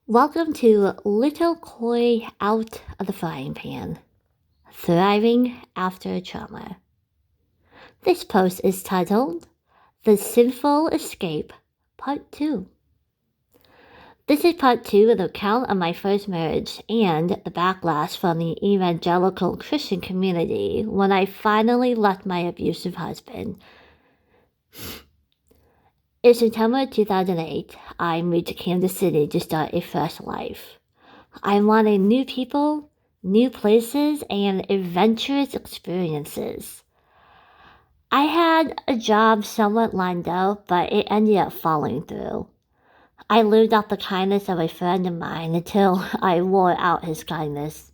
Welcome to Little Koi Out of the Frying Pan, Thriving After Trauma. This post is titled The Sinful Escape, Part 2. This is part 2 of the account of my first marriage and the backlash from the evangelical Christian community when I finally left my abusive husband. In September 2008, I moved to Kansas City to start a fresh life. I wanted new people, new places, and adventurous experiences. I had a job somewhat lined up, but it ended up falling through. I lived off the kindness of a friend of mine until I wore out his kindness.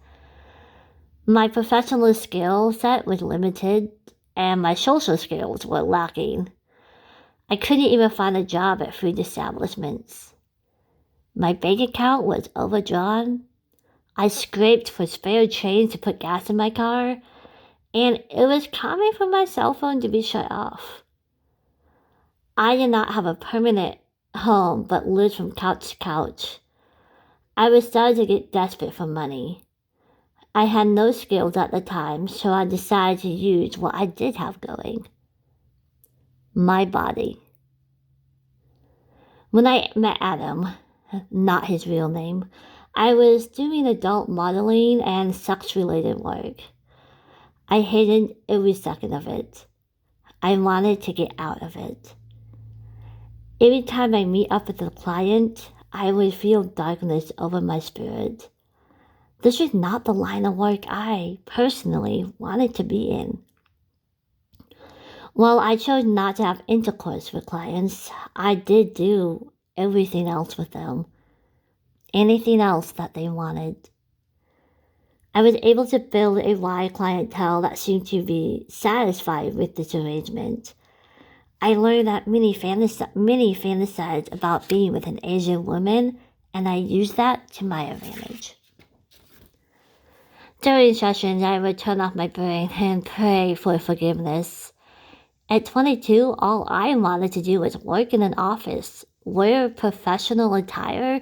My professional skill set was limited, and my social skills were lacking. I couldn't even find a job at food establishments. My bank account was overdrawn. I scraped for spare change to put gas in my car, and it was common for my cell phone to be shut off. I did not have a permanent home, but lived from couch to couch. I was starting to get desperate for money. I had no skills at the time, so I decided to use what I did have going. My body. When I met Adam, not his real name, I was doing adult modeling and sex-related work. I hated every second of it. I wanted to get out of it. Every time I meet up with a client, I would feel darkness over my spirit. This was not the line of work I personally wanted to be in. While I chose not to have intercourse with clients, I did do everything else with them. Anything else that they wanted. I was able to build a wide clientele that seemed to be satisfied with this arrangement. I learned that many fantasize about being with an Asian woman, and I used that to my advantage. During sessions, I would turn off my brain and pray for forgiveness. At 22, all I wanted to do was work in an office, wear professional attire,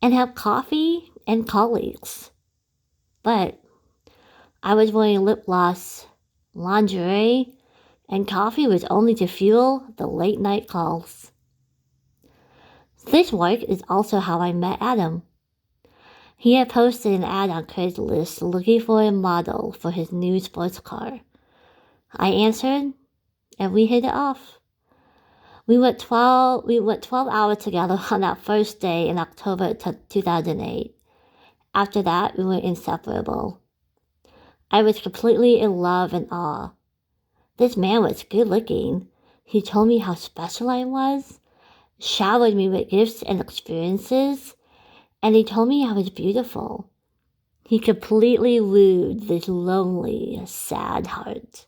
and have coffee and colleagues. But I was wearing lip gloss, lingerie, and coffee was only to fuel the late night calls. This work is also how I met Adam. He had posted an ad on Craigslist looking for a model for his new sports car. I answered, and we hit it off. We went 12 hours together on that first day in October 2008. After that, we were inseparable. I was completely in love and awe. This man was good looking. He told me how special I was, showered me with gifts and experiences, and he told me I was beautiful. He completely wooed this lonely, sad heart.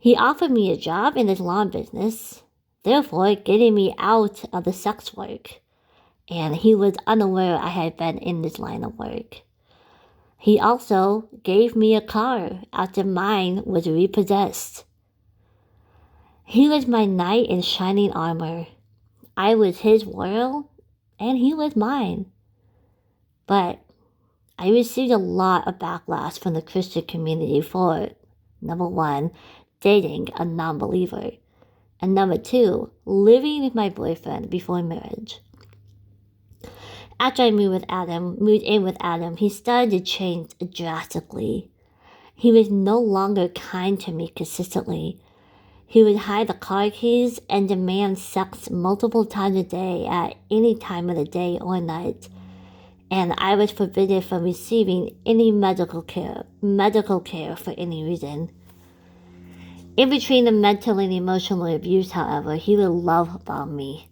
He offered me a job in his lawn business, therefore getting me out of the sex work, and he was unaware I had been in this line of work. He also gave me a car after mine was repossessed. He was my knight in shining armor. I was his world, and he was mine. But I received a lot of backlash from the Christian community for, number one, dating a non-believer, and number two, living with my boyfriend before marriage. After I moved in with Adam, he started to change drastically. He was no longer kind to me consistently. He would hide the car keys and demand sex multiple times a day at any time of the day or night, and I was forbidden from receiving any medical care for any reason. In between the mental and emotional abuse, however, he would love bomb me.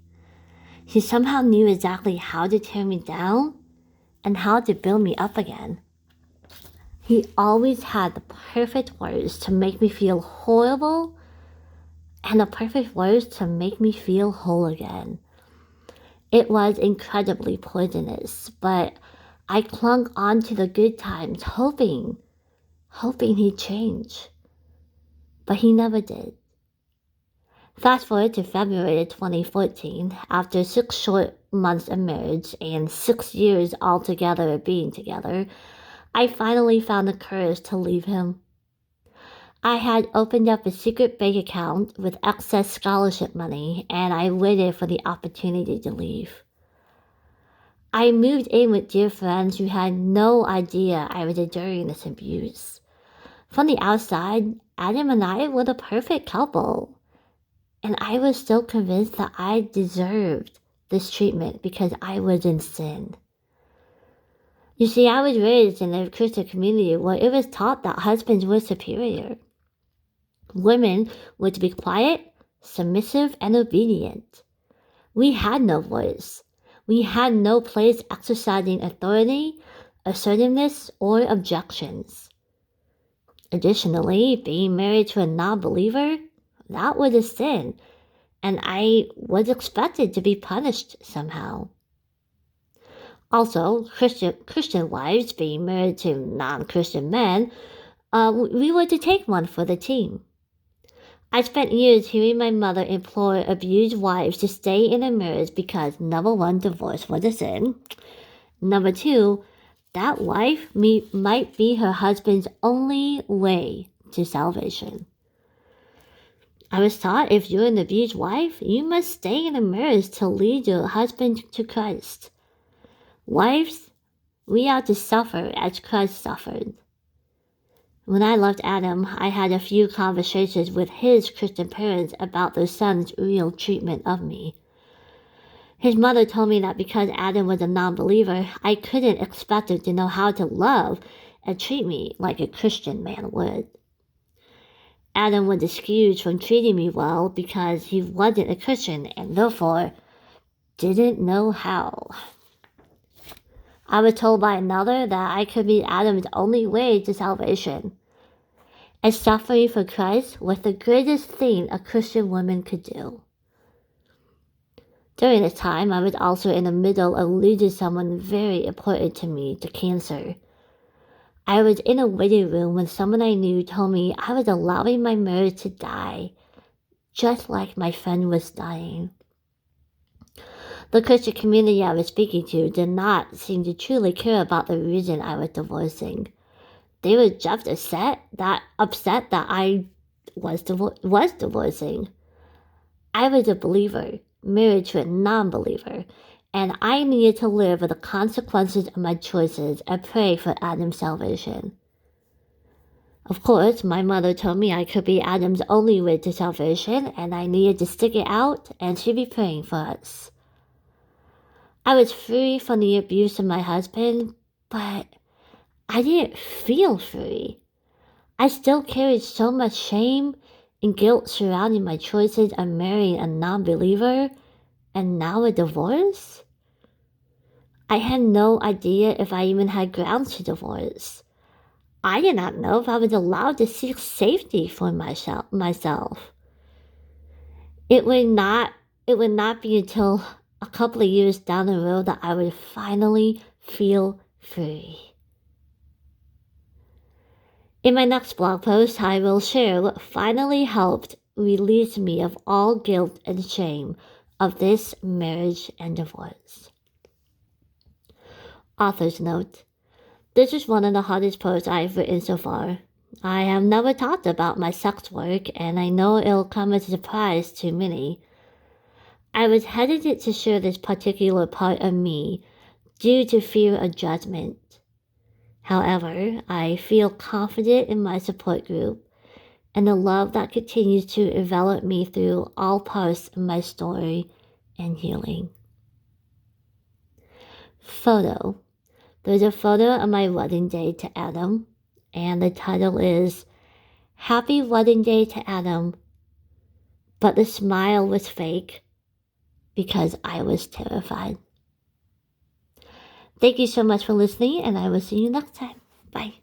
He somehow knew exactly how to tear me down and how to build me up again. He always had the perfect words to make me feel horrible and the perfect words to make me feel whole again. It was incredibly poisonous, but I clung on to the good times, hoping he'd change. But he never did. Fast forward to February 2014, after 6 short months of marriage and 6 years altogether of being together, I finally found the courage to leave him. I had opened up a secret bank account with excess scholarship money, and I waited for the opportunity to leave. I moved in with dear friends who had no idea I was enduring this abuse. From the outside, Adam and I were the perfect couple, and I was still convinced that I deserved this treatment because I was in sin. You see, I was raised in a Christian community where it was taught that husbands were superior. Women were to be quiet, submissive, and obedient. We had no voice. We had no place exercising authority, assertiveness, or objections. Additionally, being married to a non-believer, that was a sin, and I was expected to be punished somehow. Also, Christian wives being married to non-Christian men, we were to take one for the team. I spent years hearing my mother implore abused wives to stay in a marriage because, number one, divorce was a sin. Number two, that wife might be her husband's only way to salvation. I was taught if you're an abused wife, you must stay in a marriage to lead your husband to Christ. Wives, we are to suffer as Christ suffered. When I left Adam, I had a few conversations with his Christian parents about their son's real treatment of me. His mother told me that because Adam was a non-believer, I couldn't expect him to know how to love and treat me like a Christian man would. Adam was excused from treating me well because he wasn't a Christian and therefore didn't know how. I was told by another that I could be Adam's only way to salvation. And suffering for Christ was the greatest thing a Christian woman could do. During this time, I was also in the middle of losing someone very important to me to cancer. I was in a waiting room when someone I knew told me I was allowing my marriage to die, just like my friend was dying. The Christian community I was speaking to did not seem to truly care about the reason I was divorcing. They were just upset that I was divorcing. I was a believer, married to a non-believer, and I needed to live with the consequences of my choices and pray for Adam's salvation. Of course, my mother told me I could be Adam's only way to salvation, and I needed to stick it out, and she'd be praying for us. I was free from the abuse of my husband, but I didn't feel free. I still carried so much shame and guilt surrounding my choices of marrying a non-believer and now a divorce. I had no idea if I even had grounds to divorce. I did not know if I was allowed to seek safety for myself. It would not be until a couple of years down the road that I would finally feel free. In my next blog post, I will share what finally helped release me of all guilt and shame of this marriage and divorce. Author's note: this is one of the hardest posts I've written so far. I have never talked about my sex work, and I know it'll come as a surprise to many. I was hesitant to share this particular part of me due to fear of judgment. However, I feel confident in my support group and the love that continues to envelop me through all parts of my story and healing. Photo. There's a photo of my wedding day to Adam, and the title is Happy Wedding Day to Adam, but the smile was fake because I was terrified. Thank you so much for listening, and I will see you next time. Bye.